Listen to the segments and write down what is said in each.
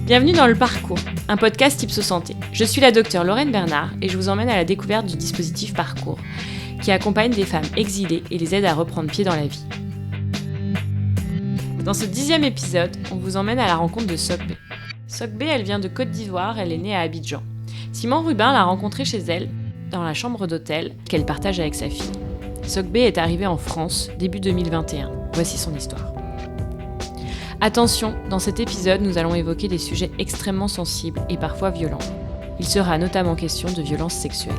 Bienvenue dans Le Parcours, un podcast Ipsos Santé. Je suis la docteure Lorraine Bernard et je vous emmène à la découverte du dispositif Parcours, qui accompagne des femmes exilées et les aide à reprendre pied dans la vie. Dans ce 10e épisode, on vous emmène à la rencontre de Sokbé. Sokbé, elle vient de Côte d'Ivoire, elle est née à Abidjan. Simon Rubin l'a rencontrée chez elle, dans la chambre d'hôtel qu'elle partage avec sa fille. Sokbé est arrivée en France début 2021. Voici son histoire. Attention, dans cet épisode, nous allons évoquer des sujets extrêmement sensibles et parfois violents. Il sera notamment question de violences sexuelles.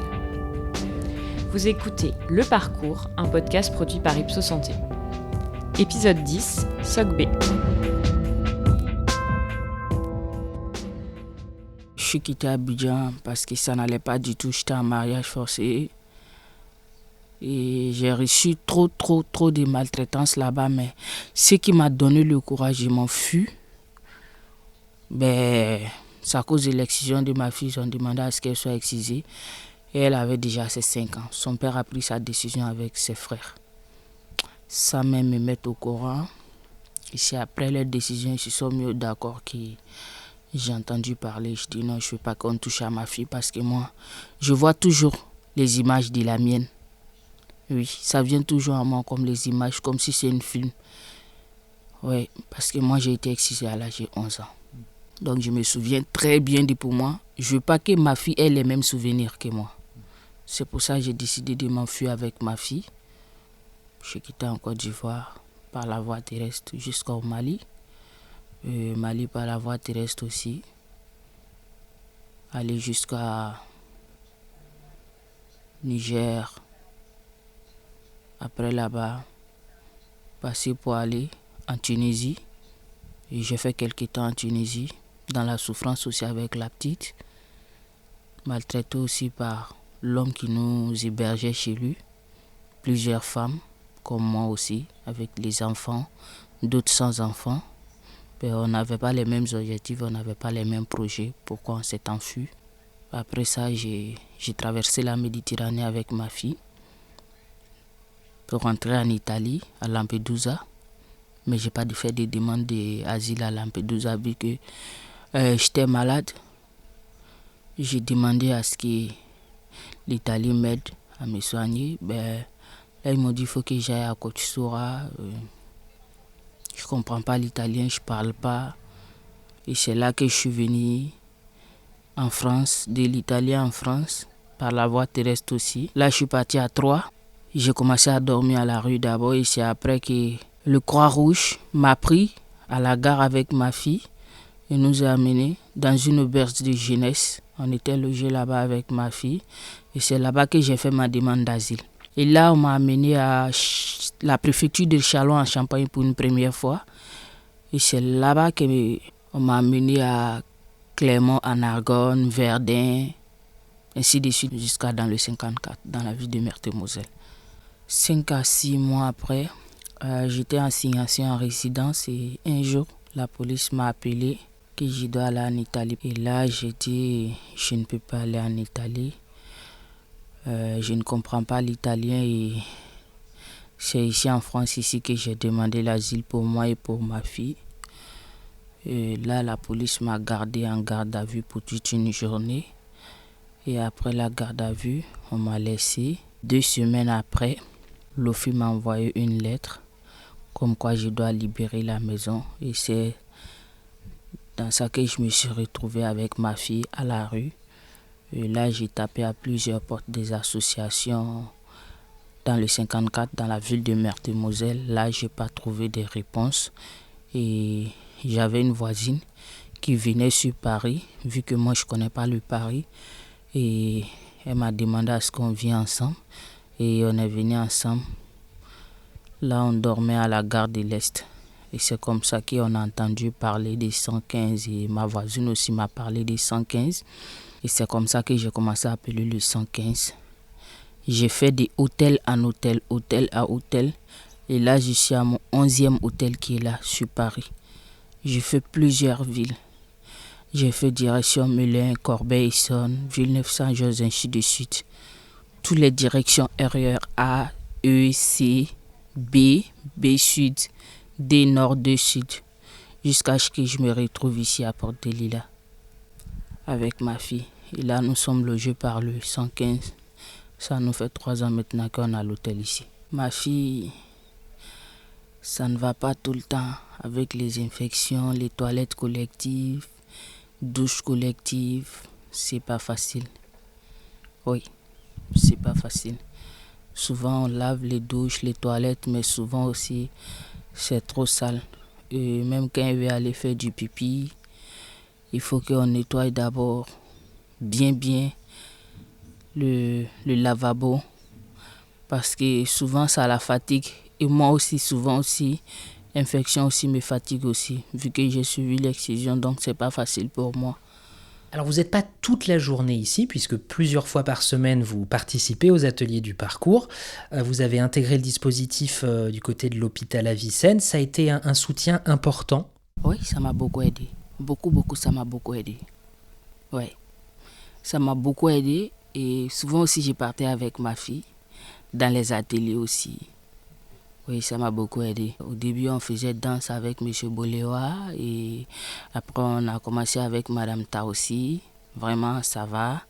Vous écoutez Le Parcours, un podcast produit par Ipsos Santé. Épisode 10, Sokbé. Je suis quitté Abidjan parce que ça n'allait pas du tout. J'étais en mariage forcé. Et j'ai reçu trop de maltraitance là-bas. Mais ce qui m'a donné le courage de m'enfuir, c'est à cause de l'excision de ma fille. Ils ont demandé à ce qu'elle soit excisée. Et elle avait déjà ses 5 ans. Son père a pris sa décision avec ses frères. Sans même me mettre au courant. Et c'est après leur décision, ils se sont mis d'accord que j'ai entendu parler. Je dis non, je ne veux pas qu'on touche à ma fille parce que moi, je vois toujours les images de la mienne. Oui, ça vient toujours à moi comme les images, comme si c'est un film. Oui, parce que moi j'ai été excisé à l'âge de 11 ans. Donc je me souviens très bien de pour moi. Je ne veux pas que ma fille ait les mêmes souvenirs que moi. C'est pour ça que j'ai décidé de m'enfuir avec ma fille. Je suis quitté en Côte d'Ivoire par la voie terrestre jusqu'au Mali. Mali par la voie terrestre aussi. Aller jusqu'à Niger. Après là-bas, passer pour aller en Tunisie. Et j'ai fait quelques temps en Tunisie, dans la souffrance aussi avec la petite. Maltraité aussi par l'homme qui nous hébergeait chez lui. Plusieurs femmes, comme moi aussi, avec les enfants, d'autres sans enfants. Mais on n'avait pas les mêmes objectifs, on n'avait pas les mêmes projets. Pourquoi on s'est enfui. Après ça, j'ai traversé la Méditerranée avec ma fille. Pour rentrer en Italie, à Lampedusa. Mais je n'ai pas fait de demande d'asile à Lampedusa vu que j'étais malade. J'ai demandé à ce que l'Italie m'aide à me soigner. Là, ils m'ont dit qu'il faut que j'aille à Kotsura. Je ne comprends pas l'italien, je ne parle pas. Et c'est là que je suis venu en France, de l'Italie en France, par la voie terrestre aussi. Là, je suis parti à Troyes. J'ai commencé à dormir à la rue d'abord et c'est après que le Croix-Rouge m'a pris à la gare avec ma fille et nous a amenés dans une auberge de jeunesse. On était logés là-bas avec ma fille et c'est là-bas que j'ai fait ma demande d'asile. Et là, on m'a amené à la préfecture de Châlons en Champagne pour une première fois. Et c'est là-bas qu'on m'a amené à Clermont en Argonne, Verdun, ainsi de suite jusqu'à dans le 54, dans la ville de Meurthe-et-Moselle. 5 à 6 mois après, j'étais en assignation en résidence et un jour, la police m'a appelé que je dois aller en Italie. Et là, j'ai dit, je ne peux pas aller en Italie. Je ne comprends pas l'italien et c'est ici en France ici que j'ai demandé l'asile pour moi et pour ma fille. Et là, la police m'a gardé en garde à vue pour toute une journée. Et après la garde à vue, on m'a laissé. 2 semaines après, l'OFI m'a envoyé une lettre comme quoi je dois libérer la maison. Et c'est dans ça que je me suis retrouvé avec ma fille à la rue. Et là, j'ai tapé à plusieurs portes des associations dans le 54, dans la ville de Meurthe-et-Moselle. Là, je n'ai pas trouvé de réponse. Et j'avais une voisine qui venait sur Paris, vu que moi, je ne connais pas le Paris. Et elle m'a demandé à ce qu'on vienne ensemble. Et on est venus ensemble. Là, on dormait à la gare de l'Est. Et c'est comme ça qu'on a entendu parler des 115. Et ma voisine aussi m'a parlé des 115. Et c'est comme ça que j'ai commencé à appeler le 115. J'ai fait des hôtels en hôtel, hôtel à hôtel. Et là, je suis à mon 11e hôtel qui est là, sur Paris. J'ai fait plusieurs villes. J'ai fait direction Melun, Corbeil-Essonnes, Villeneuve-Saint-Georges, ainsi de suite. Toutes les directions RER A, E, C, B, B Sud, D Nord, D Sud. jusqu'à ce que je me retrouve ici à Porte de Lilas avec ma fille. Et là, nous sommes logés par le 115. Ça nous fait 3 ans maintenant qu'on a l'hôtel ici. Ma fille, ça ne va pas tout le temps avec les infections, les toilettes collectives, douches collectives. C'est pas facile. Oui, c'est pas facile. Souvent, on lave les douches, les toilettes, mais souvent aussi, c'est trop sale. Et même quand elle veut aller faire du pipi, il faut qu'on nettoie d'abord bien le lavabo, parce que souvent ça la fatigue. Et moi aussi, souvent aussi, infection aussi me fatigue aussi, vu que j'ai suivi l'excision, donc c'est pas facile pour moi. Alors vous n'êtes pas toute la journée ici, puisque plusieurs fois par semaine vous participez aux ateliers du parcours. Vous avez intégré le dispositif du côté de l'hôpital Avicenne. Ça a été un soutien important? Oui, ça m'a beaucoup aidé. Beaucoup, ça m'a beaucoup aidé. Oui, ça m'a beaucoup aidé. Et souvent aussi, je partais avec ma fille dans les ateliers aussi. Oui, ça m'a beaucoup aidé. Au début, on faisait danse avec M. Boléwa et après, on a commencé avec Mme Ta aussi. Vraiment, ça va.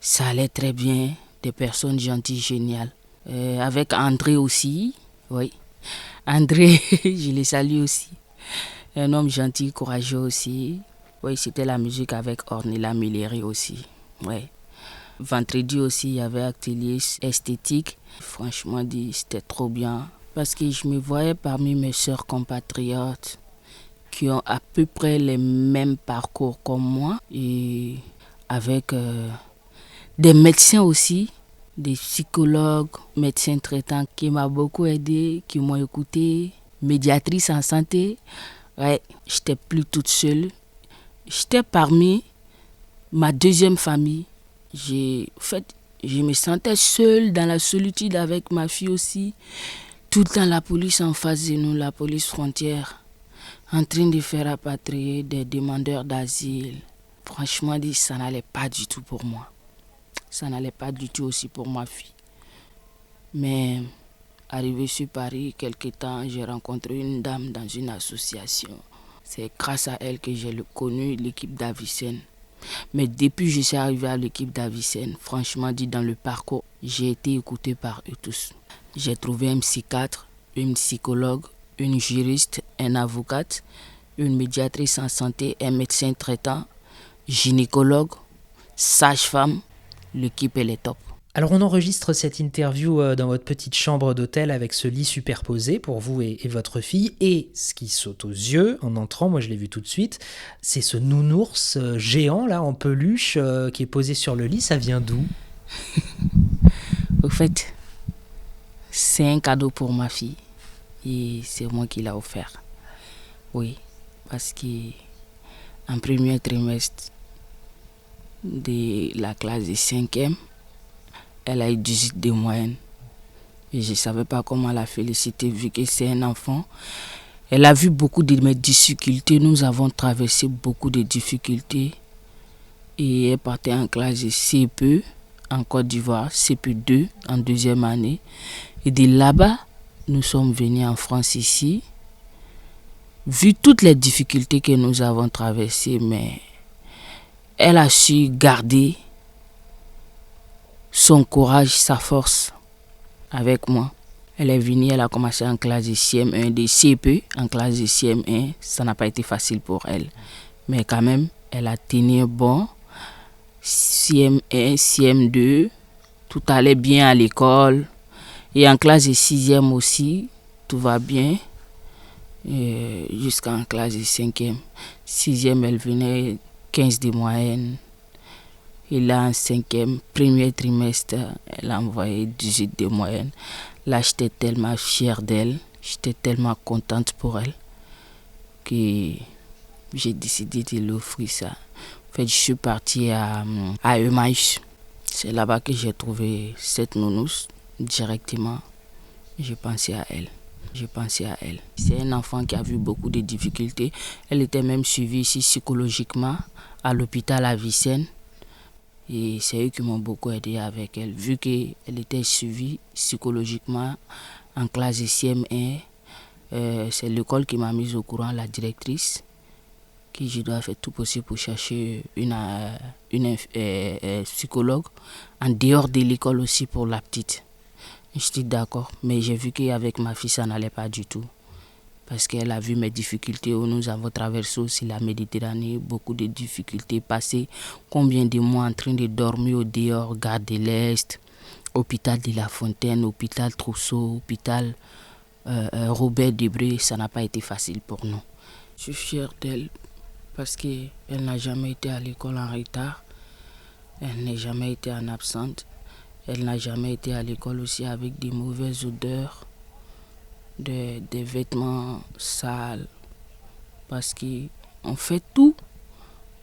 Ça allait très bien. Des personnes gentilles, géniales. Avec André aussi. Oui, André, je le salue aussi. Un homme gentil, courageux aussi. Oui, c'était la musique avec Ornella Milleri aussi. Oui. Vendredi aussi, il y avait atelier esthétique. Franchement dit, c'était trop bien. Parce que je me voyais parmi mes sœurs compatriotes qui ont à peu près les mêmes parcours comme moi. Et avec des médecins aussi, des psychologues, médecins traitants qui m'ont beaucoup aidé, qui m'ont écouté. Médiatrice en santé. Ouais, j'étais plus toute seule. J'étais parmi ma deuxième famille. Je me sentais seule dans la solitude avec ma fille aussi. Tout le temps la police en face de nous, la police frontière, en train de faire rapatrier des demandeurs d'asile. Franchement dit, ça n'allait pas du tout pour moi. Ça n'allait pas du tout aussi pour ma fille. Mais arrivé sur Paris, quelque temps, j'ai rencontré une dame dans une association. C'est grâce à elle que j'ai connu l'équipe d'Avicenne. Mais depuis que je suis arrivé à l'équipe d'Avicenne, franchement dit, dans le parcours, j'ai été écouté par eux tous. J'ai trouvé un psychiatre, une psychologue, une juriste, un avocate, une médiatrice en santé, un médecin traitant, gynécologue, sage-femme. L'équipe, elle est top. Alors on enregistre cette interview dans votre petite chambre d'hôtel avec ce lit superposé pour vous et votre fille. Et ce qui saute aux yeux en entrant, moi je l'ai vu tout de suite, c'est ce nounours géant là en peluche qui est posé sur le lit. Ça vient d'où? Au fait, c'est un cadeau pour ma fille et c'est moi qui l'ai offert. Oui, parce qu'en premier trimestre de la classe de 5e, elle a eu 18 de moyenne. Et je ne savais pas comment la féliciter vu que c'est un enfant. Elle a vu beaucoup de mes difficultés. Nous avons traversé beaucoup de difficultés. Et elle partait en classe de CP en Côte d'Ivoire, CP2 en 2e année. Et de là-bas, nous sommes venus en France ici. Vu toutes les difficultés que nous avons traversées, mais elle a su garder son courage, sa force avec moi. Elle est venue, elle a commencé en classe de CM1, de CP, en classe de CM1. Ça n'a pas été facile pour elle. Mais quand même, elle a tenu bon. CM1, CM2, tout allait bien à l'école. Et en classe de 6e aussi, tout va bien. Jusqu'en classe de 5e. 6e, elle venait 15 de moyenne. Et là, en 5e, premier trimestre, elle a envoyé 18 de moyenne. Là, j'étais tellement fière d'elle, j'étais tellement contente pour elle que j'ai décidé de l'offrir ça. En fait, je suis partie à Emmaüs. C'est là-bas que j'ai trouvé cette nounousse directement. J'ai pensé à elle. C'est un enfant qui a vu beaucoup de difficultés. Elle était même suivie ici psychologiquement à l'hôpital Avicenne. Et c'est eux qui m'ont beaucoup aidé avec elle. Vu qu'elle était suivie psychologiquement en classe de CM1, c'est l'école qui m'a mise au courant, la directrice. que je dois faire tout possible pour chercher une psychologue en dehors de l'école aussi pour la petite. J'étais d'accord, mais j'ai vu qu'avec ma fille, ça n'allait pas du tout. Parce qu'elle a vu mes difficultés. Nous avons traversé aussi la Méditerranée, beaucoup de difficultés, passé combien de mois en train de dormir au dehors, Gare de l'Est, hôpital de La Fontaine, hôpital Trousseau, hôpital Robert Debré. Ça n'a pas été facile pour nous. Je suis fière d'elle parce qu'elle n'a jamais été à l'école en retard, elle n'a jamais été en absente, elle n'a jamais été à l'école aussi avec des mauvaises odeurs, des vêtements sales, parce qu'on fait tout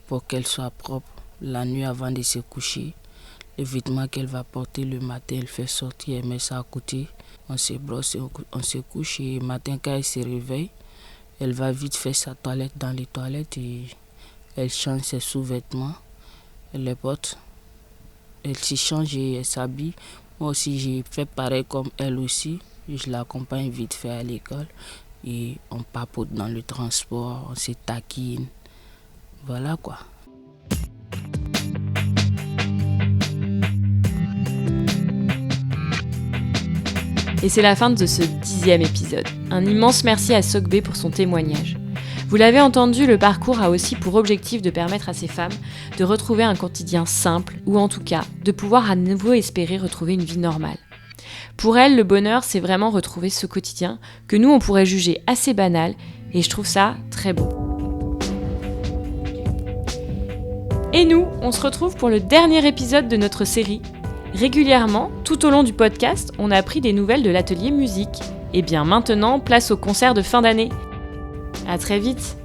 pour qu'elle soit propre la nuit avant de se coucher. Les vêtements qu'elle va porter le matin, elle fait sortir, elle met ça à côté, on se brosse, on se couche et le matin quand elle se réveille, elle va vite faire sa toilette dans les toilettes et elle change ses sous-vêtements, elle les porte, elle se change et elle s'habille. Moi aussi j'ai fait pareil comme elle aussi, je l'accompagne vite fait à l'école et on papote dans le transport, on se taquine, voilà quoi. Et c'est la fin de ce 10e épisode. Un immense merci à Sogbe pour son témoignage. Vous l'avez entendu, le parcours a aussi pour objectif de permettre à ces femmes de retrouver un quotidien simple, ou en tout cas, de pouvoir à nouveau espérer retrouver une vie normale. Pour elles, le bonheur, c'est vraiment retrouver ce quotidien que nous, on pourrait juger assez banal, et je trouve ça très beau. Et nous, on se retrouve pour le dernier épisode de notre série. Régulièrement, tout au long du podcast, on a appris des nouvelles de l'atelier musique. Et bien maintenant, place au concert de fin d'année. À très vite!